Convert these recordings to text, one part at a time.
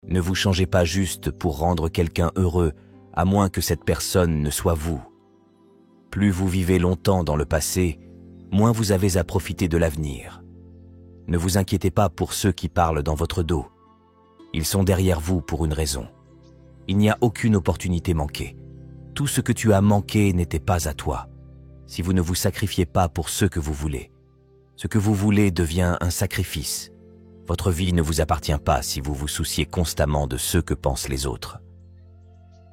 Ne vous changez pas juste pour rendre quelqu'un heureux, à moins que cette personne ne soit vous. Plus vous vivez longtemps dans le passé, moins vous avez à profiter de l'avenir. Ne vous inquiétez pas pour ceux qui parlent dans votre dos. Ils sont derrière vous pour une raison. Il n'y a aucune opportunité manquée. Tout ce que tu as manqué n'était pas à toi. Si vous ne vous sacrifiez pas pour ce que vous voulez, ce que vous voulez devient un sacrifice. Votre vie ne vous appartient pas si vous vous souciez constamment de ce que pensent les autres.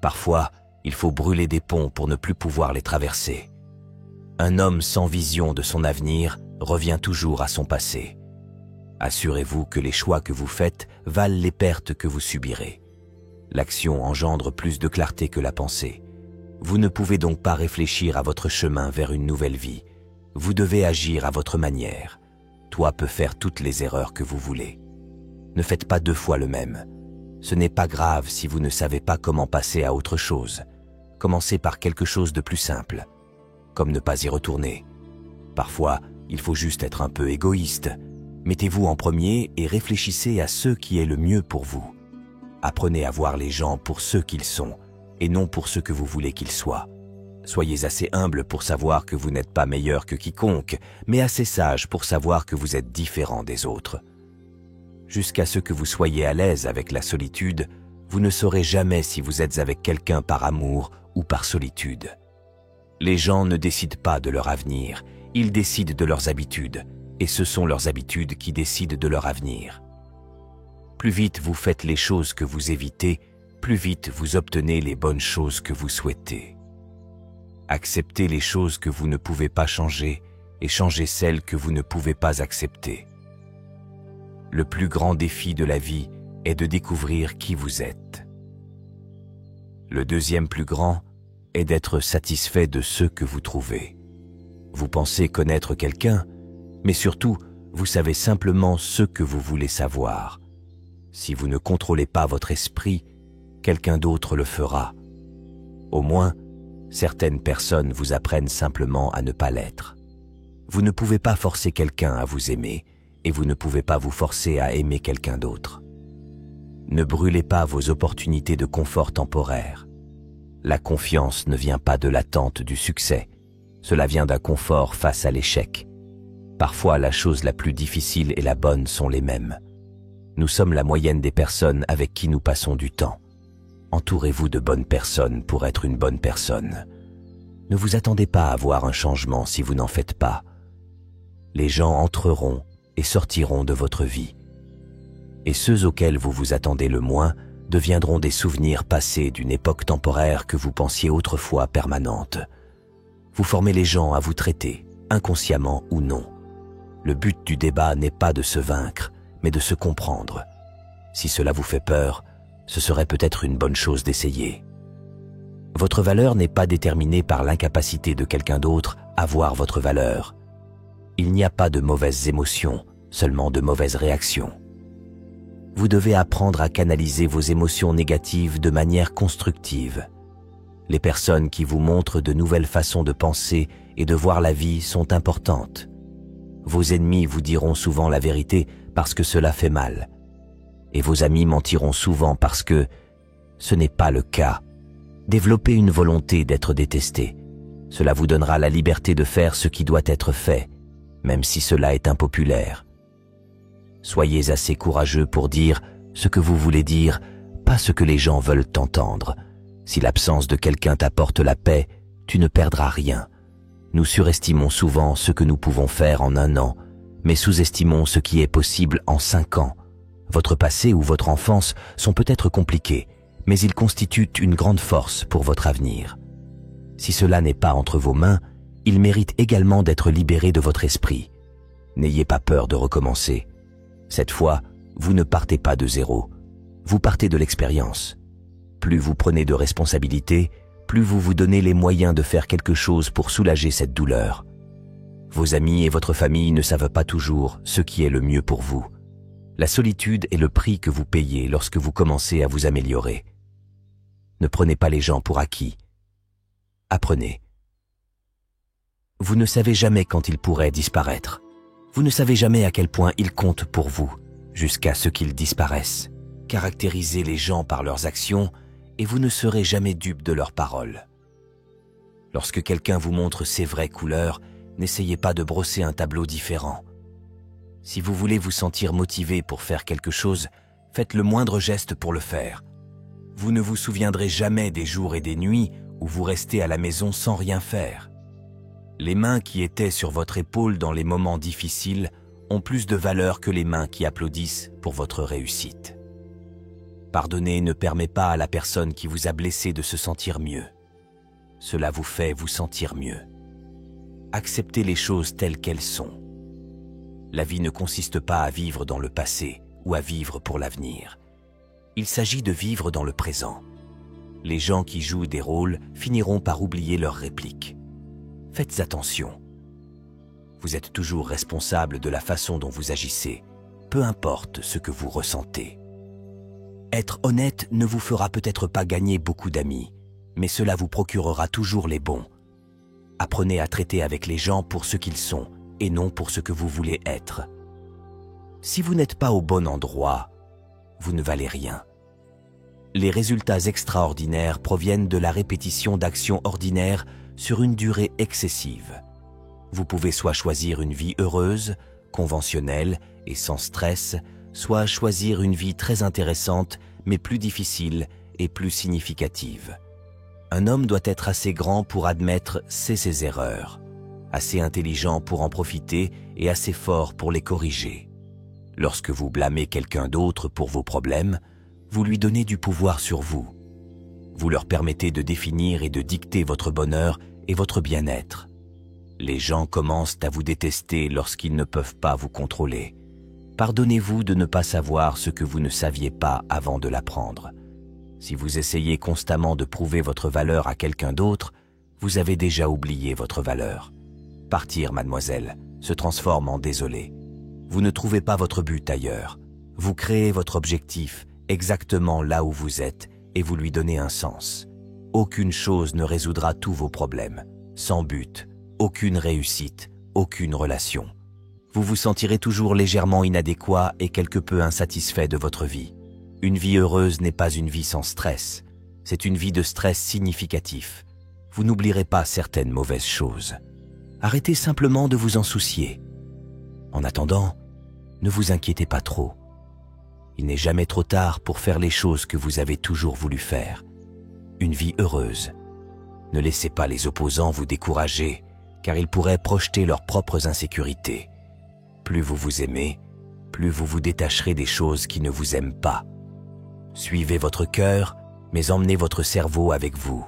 Parfois, il faut brûler des ponts pour ne plus pouvoir les traverser. Un homme sans vision de son avenir revient toujours à son passé. Assurez-vous que les choix que vous faites valent les pertes que vous subirez. L'action engendre plus de clarté que la pensée. Vous ne pouvez donc pas réfléchir à votre chemin vers une nouvelle vie. Vous devez agir à votre manière. Toi peut faire toutes les erreurs que vous voulez. Ne faites pas 2 fois le même. Ce n'est pas grave si vous ne savez pas comment passer à autre chose. Commencez par quelque chose de plus simple, comme ne pas y retourner. Parfois, il faut juste être un peu égoïste. Mettez-vous en premier et réfléchissez à ce qui est le mieux pour vous. Apprenez à voir les gens pour ce qu'ils sont et non pour ce que vous voulez qu'ils soient. Soyez assez humble pour savoir que vous n'êtes pas meilleur que quiconque, mais assez sage pour savoir que vous êtes différent des autres. Jusqu'à ce que vous soyez à l'aise avec la solitude, vous ne saurez jamais si vous êtes avec quelqu'un par amour ou par solitude. Les gens ne décident pas de leur avenir, ils décident de leurs habitudes, et ce sont leurs habitudes qui décident de leur avenir. Plus vite vous faites les choses que vous évitez, plus vite vous obtenez les bonnes choses que vous souhaitez. Acceptez les choses que vous ne pouvez pas changer et changez celles que vous ne pouvez pas accepter. Le plus grand défi de la vie est de découvrir qui vous êtes. Le deuxième plus grand est d'être satisfait de ce que vous trouvez. Vous pensez connaître quelqu'un, mais surtout, vous savez simplement ce que vous voulez savoir. Si vous ne contrôlez pas votre esprit, quelqu'un d'autre le fera. Au moins, certaines personnes vous apprennent simplement à ne pas l'être. Vous ne pouvez pas forcer quelqu'un à vous aimer et vous ne pouvez pas vous forcer à aimer quelqu'un d'autre. Ne brûlez pas vos opportunités de confort temporaire. La confiance ne vient pas de l'attente du succès. Cela vient d'un confort face à l'échec. Parfois, la chose la plus difficile et la bonne sont les mêmes. Nous sommes la moyenne des personnes avec qui nous passons du temps. Entourez-vous de bonnes personnes pour être une bonne personne. Ne vous attendez pas à voir un changement si vous n'en faites pas. Les gens entreront et sortiront de votre vie. Et ceux auxquels vous vous attendez le moins deviendront des souvenirs passés d'une époque temporaire que vous pensiez autrefois permanente. Vous formez les gens à vous traiter, inconsciemment ou non. Le but du débat n'est pas de se vaincre, mais de se comprendre. Si cela vous fait peur, ce serait peut-être une bonne chose d'essayer. Votre valeur n'est pas déterminée par l'incapacité de quelqu'un d'autre à voir votre valeur. Il n'y a pas de mauvaises émotions, seulement de mauvaises réactions. Vous devez apprendre à canaliser vos émotions négatives de manière constructive. Les personnes qui vous montrent de nouvelles façons de penser et de voir la vie sont importantes. Vos ennemis vous diront souvent la vérité parce que cela fait mal. Et vos amis mentiront souvent parce que ce n'est pas le cas. Développez une volonté d'être détesté. Cela vous donnera la liberté de faire ce qui doit être fait, même si cela est impopulaire. Soyez assez courageux pour dire ce que vous voulez dire, pas ce que les gens veulent entendre. Si l'absence de quelqu'un t'apporte la paix, tu ne perdras rien. Nous surestimons souvent ce que nous pouvons faire en 1 an, mais sous-estimons ce qui est possible en 5 ans. Votre passé ou votre enfance sont peut-être compliqués, mais ils constituent une grande force pour votre avenir. Si cela n'est pas entre vos mains, ils méritent également d'être libérés de votre esprit. N'ayez pas peur de recommencer. Cette fois, vous ne partez pas de zéro. Vous partez de l'expérience. Plus vous prenez de responsabilités, plus vous vous donnez les moyens de faire quelque chose pour soulager cette douleur. Vos amis et votre famille ne savent pas toujours ce qui est le mieux pour vous. La solitude est le prix que vous payez lorsque vous commencez à vous améliorer. Ne prenez pas les gens pour acquis. Apprenez. Vous ne savez jamais quand ils pourraient disparaître. Vous ne savez jamais à quel point ils comptent pour vous, jusqu'à ce qu'ils disparaissent. caractérisez les gens par leurs actions et vous ne serez jamais dupe de leurs paroles. Lorsque quelqu'un vous montre ses vraies couleurs, n'essayez pas de brosser un tableau différent. Si vous voulez vous sentir motivé pour faire quelque chose, faites le moindre geste pour le faire. Vous ne vous souviendrez jamais des jours et des nuits où vous restez à la maison sans rien faire. Les mains qui étaient sur votre épaule dans les moments difficiles ont plus de valeur que les mains qui applaudissent pour votre réussite. Pardonner ne permet pas à la personne qui vous a blessé de se sentir mieux. Cela vous fait vous sentir mieux. Acceptez les choses telles qu'elles sont. La vie ne consiste pas à vivre dans le passé ou à vivre pour l'avenir. Il s'agit de vivre dans le présent. Les gens qui jouent des rôles finiront par oublier leurs répliques. Faites attention. Vous êtes toujours responsable de la façon dont vous agissez, peu importe ce que vous ressentez. Être honnête ne vous fera peut-être pas gagner beaucoup d'amis, mais cela vous procurera toujours les bons. Apprenez à traiter avec les gens pour ce qu'ils sont et non pour ce que vous voulez être. Si vous n'êtes pas au bon endroit, vous ne valez rien. Les résultats extraordinaires proviennent de la répétition d'actions ordinaires sur une durée excessive. Vous pouvez soit choisir une vie heureuse, conventionnelle et sans stress, soit choisir une vie très intéressante mais plus difficile et plus significative. Un homme doit être assez grand pour admettre ses erreurs, assez intelligent pour en profiter et assez fort pour les corriger. Lorsque vous blâmez quelqu'un d'autre pour vos problèmes, vous lui donnez du pouvoir sur vous. Vous leur permettez de définir et de dicter votre bonheur et votre bien-être. Les gens commencent à vous détester lorsqu'ils ne peuvent pas vous contrôler. Pardonnez-vous de ne pas savoir ce que vous ne saviez pas avant de l'apprendre. Si vous essayez constamment de prouver votre valeur à quelqu'un d'autre, vous avez déjà oublié votre valeur. Partir, mademoiselle, se transforme en désolé. Vous ne trouvez pas votre but ailleurs. Vous créez votre objectif exactement là où vous êtes et vous lui donnez un sens. Aucune chose ne résoudra tous vos problèmes. Sans but, aucune réussite, aucune relation. Vous vous sentirez toujours légèrement inadéquat et quelque peu insatisfait de votre vie. Une vie heureuse n'est pas une vie sans stress. C'est une vie de stress significatif. Vous n'oublierez pas certaines mauvaises choses. Arrêtez simplement de vous en soucier. En attendant, ne vous inquiétez pas trop. Il n'est jamais trop tard pour faire les choses que vous avez toujours voulu faire. Une vie heureuse. Ne laissez pas les opposants vous décourager, car ils pourraient projeter leurs propres insécurités. Plus vous vous aimez, plus vous vous détacherez des choses qui ne vous aiment pas. Suivez votre cœur, mais emmenez votre cerveau avec vous.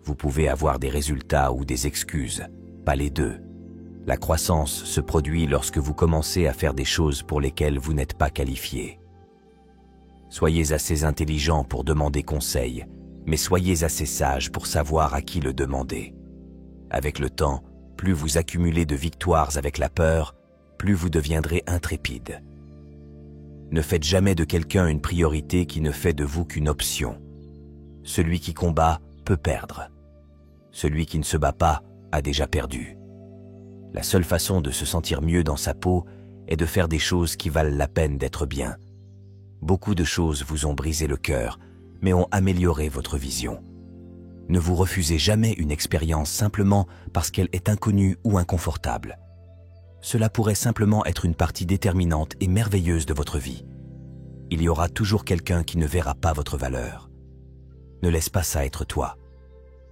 Vous pouvez avoir des résultats ou des excuses, pas les deux. La croissance se produit lorsque vous commencez à faire des choses pour lesquelles vous n'êtes pas qualifié. Soyez assez intelligent pour demander conseil, mais soyez assez sage pour savoir à qui le demander. Avec le temps, plus vous accumulez de victoires avec la peur, plus vous deviendrez intrépide. Ne faites jamais de quelqu'un une priorité qui ne fait de vous qu'une option. Celui qui combat peut perdre. Celui qui ne se bat pas a déjà perdu. La seule façon de se sentir mieux dans sa peau est de faire des choses qui valent la peine d'être bien. Beaucoup de choses vous ont brisé le cœur, mais ont amélioré votre vision. Ne vous refusez jamais une expérience simplement parce qu'elle est inconnue ou inconfortable. Cela pourrait simplement être une partie déterminante et merveilleuse de votre vie. Il y aura toujours quelqu'un qui ne verra pas votre valeur. Ne laisse pas ça être toi.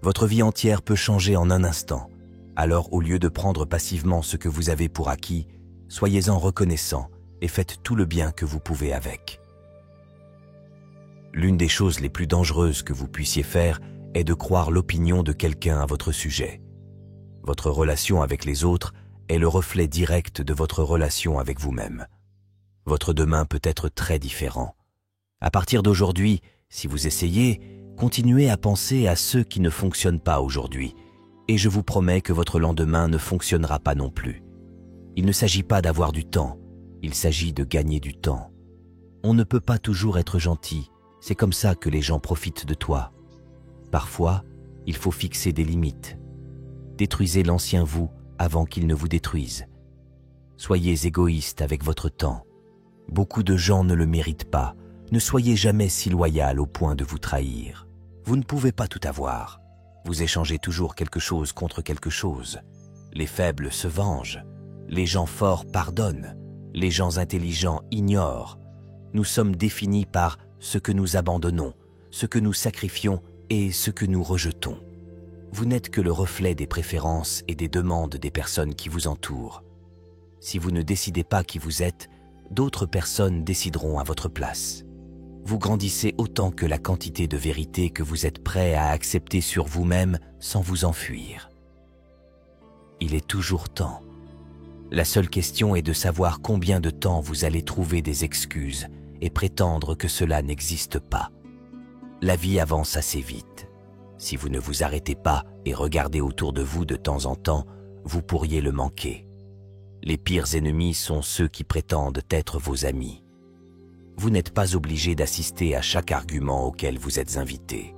Votre vie entière peut changer en un instant. Alors, au lieu de prendre passivement ce que vous avez pour acquis, soyez-en reconnaissant et faites tout le bien que vous pouvez avec. L'une des choses les plus dangereuses que vous puissiez faire est de croire l'opinion de quelqu'un à votre sujet. Votre relation avec les autres est le reflet direct de votre relation avec vous-même. Votre demain peut être très différent. À partir d'aujourd'hui, si vous essayez, continuez à penser à ceux qui ne fonctionnent pas aujourd'hui, et je vous promets que votre lendemain ne fonctionnera pas non plus. Il ne s'agit pas d'avoir du temps, il s'agit de gagner du temps. On ne peut pas toujours être gentil, c'est comme ça que les gens profitent de toi. Parfois, il faut fixer des limites. Détruisez l'ancien vous avant qu'il ne vous détruise. Soyez égoïste avec votre temps. Beaucoup de gens ne le méritent pas, Ne soyez jamais si loyal au point de vous trahir. Vous ne pouvez pas tout avoir. Vous échangez toujours quelque chose contre quelque chose. Les faibles se vengent. Les gens forts pardonnent. Les gens intelligents ignorent. Nous sommes définis par ce que nous abandonnons, ce que nous sacrifions et ce que nous rejetons. Vous n'êtes que le reflet des préférences et des demandes des personnes qui vous entourent. Si vous ne décidez pas qui vous êtes, d'autres personnes décideront à votre place. Vous grandissez autant que la quantité de vérité que vous êtes prêt à accepter sur vous-même sans vous enfuir. Il est toujours temps. La seule question est de savoir combien de temps vous allez trouver des excuses et prétendre que cela n'existe pas. La vie avance assez vite. Si vous ne vous arrêtez pas et regardez autour de vous de temps en temps, vous pourriez le manquer. Les pires ennemis sont ceux qui prétendent être vos amis. Vous n'êtes pas obligé d'assister à chaque argument auquel vous êtes invité.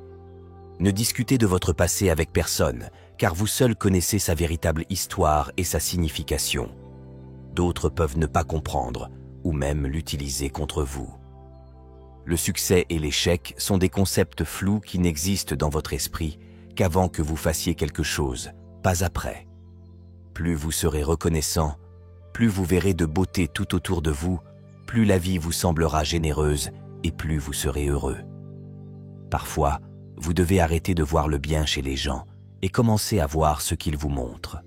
Ne discutez de votre passé avec personne, car vous seul connaissez sa véritable histoire et sa signification. D'autres peuvent ne pas comprendre, ou même l'utiliser contre vous. Le succès et l'échec sont des concepts flous qui n'existent dans votre esprit qu'avant que vous fassiez quelque chose, pas après. Plus vous serez reconnaissant, plus vous verrez de beauté tout autour de vous, plus la vie vous semblera généreuse et plus vous serez heureux. Parfois, vous devez arrêter de voir le bien chez les gens et commencer à voir ce qu'ils vous montrent.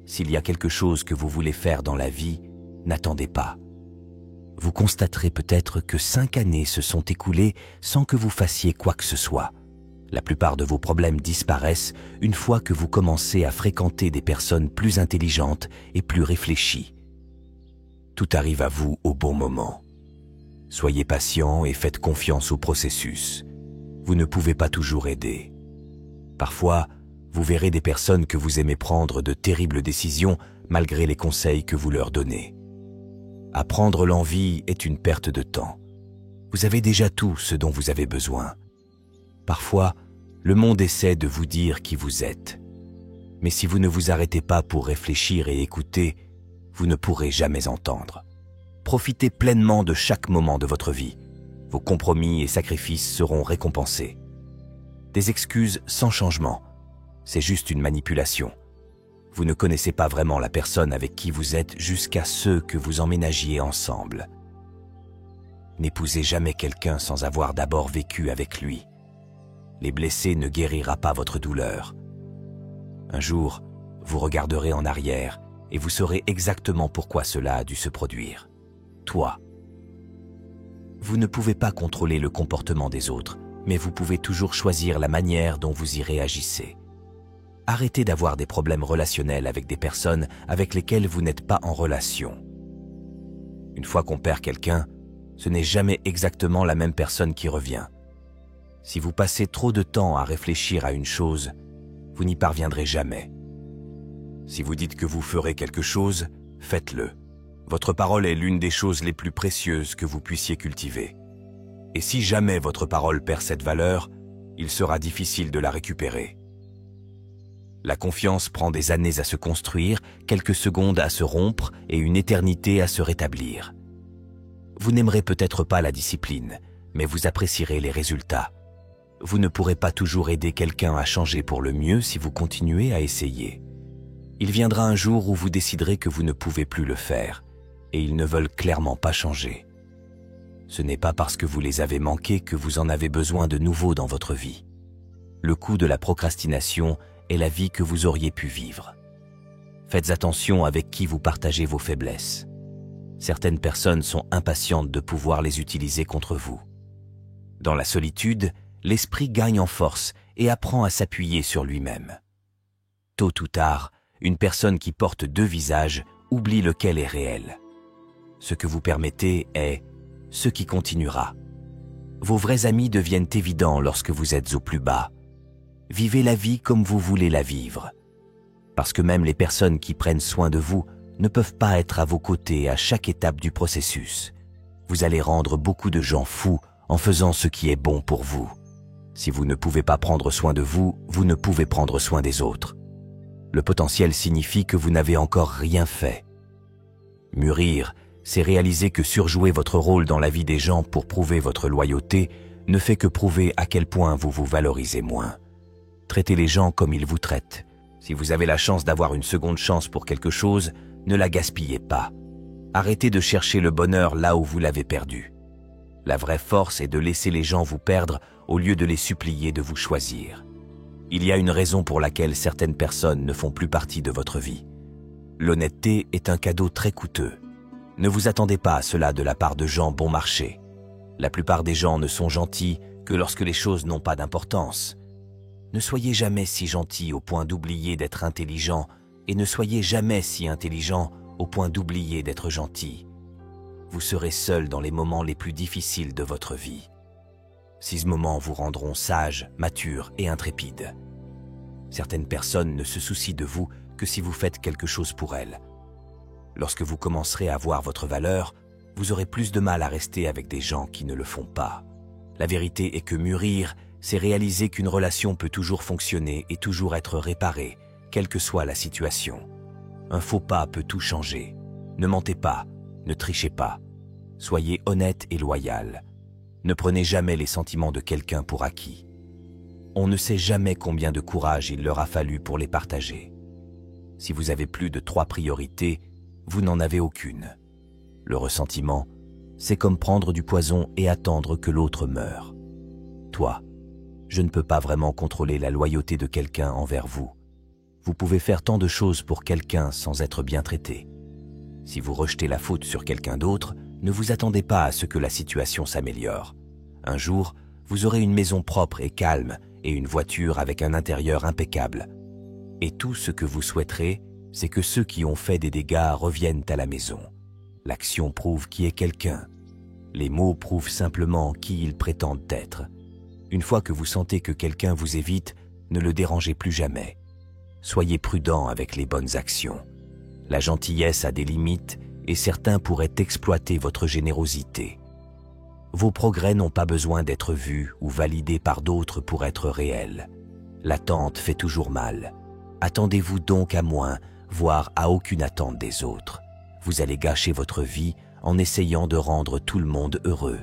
S'il y a quelque chose que vous voulez faire dans la vie, n'attendez pas. Vous constaterez peut-être que 5 années se sont écoulées sans que vous fassiez quoi que ce soit. La plupart de vos problèmes disparaissent une fois que vous commencez à fréquenter des personnes plus intelligentes et plus réfléchies. Tout arrive à vous au bon moment. Soyez patient et faites confiance au processus. Vous ne pouvez pas toujours aider. Parfois, vous verrez des personnes que vous aimez prendre de terribles décisions malgré les conseils que vous leur donnez. Apprendre l'envie est une perte de temps. Vous avez déjà tout ce dont vous avez besoin. Parfois, le monde essaie de vous dire qui vous êtes. Mais si vous ne vous arrêtez pas pour réfléchir et écouter, vous ne pourrez jamais entendre. Profitez pleinement de chaque moment de votre vie. Vos compromis et sacrifices seront récompensés. Des excuses sans changement, c'est juste une manipulation. Vous ne connaissez pas vraiment la personne avec qui vous êtes jusqu'à ce que vous emménagiez ensemble. N'épousez jamais quelqu'un sans avoir d'abord vécu avec lui. Les blessés ne guérira pas votre douleur. Un jour, vous regarderez en arrière et vous saurez exactement pourquoi cela a dû se produire. Toi. Vous ne pouvez pas contrôler le comportement des autres, mais vous pouvez toujours choisir la manière dont vous y réagissez. Arrêtez d'avoir des problèmes relationnels avec des personnes avec lesquelles vous n'êtes pas en relation. Une fois qu'on perd quelqu'un, ce n'est jamais exactement la même personne qui revient. Si vous passez trop de temps à réfléchir à une chose, vous n'y parviendrez jamais. Si vous dites que vous ferez quelque chose, faites-le. Votre parole est l'une des choses les plus précieuses que vous puissiez cultiver. Et si jamais votre parole perd cette valeur, il sera difficile de la récupérer. La confiance prend des années à se construire, quelques secondes à se rompre et une éternité à se rétablir. Vous n'aimerez peut-être pas la discipline, mais vous apprécierez les résultats. Vous ne pourrez pas toujours aider quelqu'un à changer pour le mieux si vous continuez à essayer. Il viendra un jour où vous déciderez que vous ne pouvez plus le faire, et ils ne veulent clairement pas changer. Ce n'est pas parce que vous les avez manqués que vous en avez besoin de nouveau dans votre vie. Le coût de la procrastination est la vie que vous auriez pu vivre. Faites attention avec qui vous partagez vos faiblesses. Certaines personnes sont impatientes de pouvoir les utiliser contre vous. Dans la solitude, l'esprit gagne en force et apprend à s'appuyer sur lui-même. Tôt ou tard, une personne qui porte 2 visages oublie lequel est réel. Ce que vous permettez est ce qui continuera. Vos vrais amis deviennent évidents lorsque vous êtes au plus bas. Vivez la vie comme vous voulez la vivre. Parce que même les personnes qui prennent soin de vous ne peuvent pas être à vos côtés à chaque étape du processus. Vous allez rendre beaucoup de gens fous en faisant ce qui est bon pour vous. Si vous ne pouvez pas prendre soin de vous, vous ne pouvez prendre soin des autres. Le potentiel signifie que vous n'avez encore rien fait. Mûrir, c'est réaliser que surjouer votre rôle dans la vie des gens pour prouver votre loyauté ne fait que prouver à quel point vous vous valorisez moins. Traitez les gens comme ils vous traitent. Si vous avez la chance d'avoir une seconde chance pour quelque chose, ne la gaspillez pas. Arrêtez de chercher le bonheur là où vous l'avez perdu. La vraie force est de laisser les gens vous perdre au lieu de les supplier de vous choisir. Il y a une raison pour laquelle certaines personnes ne font plus partie de votre vie. L'honnêteté est un cadeau très coûteux. Ne vous attendez pas à cela de la part de gens bon marché. La plupart des gens ne sont gentils que lorsque les choses n'ont pas d'importance. Ne soyez jamais si gentil au point d'oublier d'être intelligent et ne soyez jamais si intelligent au point d'oublier d'être gentil. Vous serez seul dans les moments les plus difficiles de votre vie. Ces moments vous rendront sage, mature et intrépide. Certaines personnes ne se soucient de vous que si vous faites quelque chose pour elles. Lorsque vous commencerez à voir votre valeur, vous aurez plus de mal à rester avec des gens qui ne le font pas. La vérité est que mûrir, c'est réaliser qu'une relation peut toujours fonctionner et toujours être réparée, quelle que soit la situation. Un faux pas peut tout changer. Ne mentez pas, ne trichez pas. Soyez honnête et loyal. Ne prenez jamais les sentiments de quelqu'un pour acquis. On ne sait jamais combien de courage il leur a fallu pour les partager. Si vous avez plus de 3 priorités, vous n'en avez aucune. Le ressentiment, c'est comme prendre du poison et attendre que l'autre meure. Toi, je ne peux pas vraiment contrôler la loyauté de quelqu'un envers vous. Vous pouvez faire tant de choses pour quelqu'un sans être bien traité. Si vous rejetez la faute sur quelqu'un d'autre, ne vous attendez pas à ce que la situation s'améliore. Un jour, vous aurez une maison propre et calme et une voiture avec un intérieur impeccable. Et tout ce que vous souhaiterez, c'est que ceux qui ont fait des dégâts reviennent à la maison. L'action prouve qui est quelqu'un. Les mots prouvent simplement qui ils prétendent être. Une fois que vous sentez que quelqu'un vous évite, ne le dérangez plus jamais. Soyez prudent avec les bonnes actions. La gentillesse a des limites et certains pourraient exploiter votre générosité. Vos progrès n'ont pas besoin d'être vus ou validés par d'autres pour être réels. L'attente fait toujours mal. Attendez-vous donc à moins, voire à aucune attente des autres. Vous allez gâcher votre vie en essayant de rendre tout le monde heureux.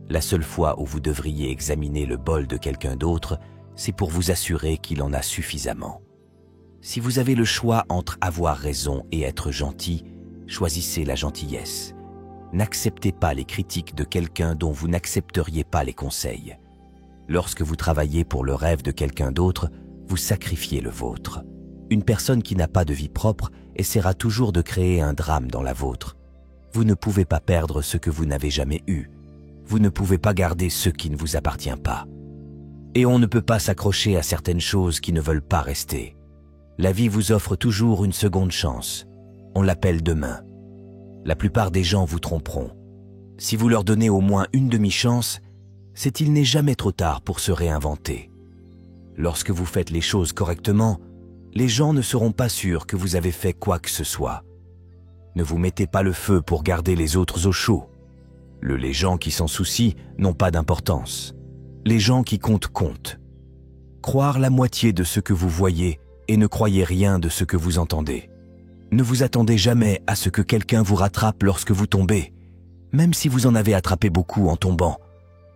La seule fois où vous devriez examiner le bol de quelqu'un d'autre, c'est pour vous assurer qu'il en a suffisamment. Si vous avez le choix entre avoir raison et être gentil, choisissez la gentillesse. N'acceptez pas les critiques de quelqu'un dont vous n'accepteriez pas les conseils. Lorsque vous travaillez pour le rêve de quelqu'un d'autre, vous sacrifiez le vôtre. Une personne qui n'a pas de vie propre essaiera toujours de créer un drame dans la vôtre. Vous ne pouvez pas perdre ce que vous n'avez jamais eu. Vous ne pouvez pas garder ce qui ne vous appartient pas. Et on ne peut pas s'accrocher à certaines choses qui ne veulent pas rester. La vie vous offre toujours une seconde chance. On l'appelle demain. La plupart des gens vous tromperont. Si vous leur donnez au moins une demi-chance, c'est qu'il n'est jamais trop tard pour se réinventer. Lorsque vous faites les choses correctement, les gens ne seront pas sûrs que vous avez fait quoi que ce soit. Ne vous mettez pas le feu pour garder les autres au chaud. Les gens qui s'en soucient n'ont pas d'importance. Les gens qui comptent. Croire la moitié de ce que vous voyez et ne croyez rien de ce que vous entendez. Ne vous attendez jamais à ce que quelqu'un vous rattrape lorsque vous tombez, même si vous en avez attrapé beaucoup en tombant.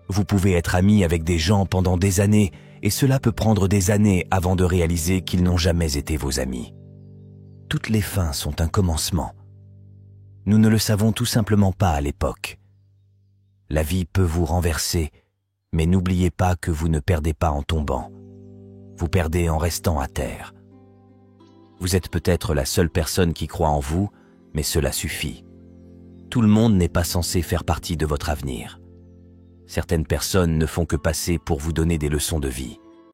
Vous pouvez être ami avec des gens pendant des années et cela peut prendre des années avant de réaliser qu'ils n'ont jamais été vos amis. Toutes les fins sont un commencement. Nous ne le savons tout simplement pas à l'époque. La vie peut vous renverser, mais n'oubliez pas que vous ne perdez pas en tombant. Vous perdez en restant à terre. Vous êtes peut-être la seule personne qui croit en vous, mais cela suffit. Tout le monde n'est pas censé faire partie de votre avenir. Certaines personnes ne font que passer pour vous donner des leçons de vie.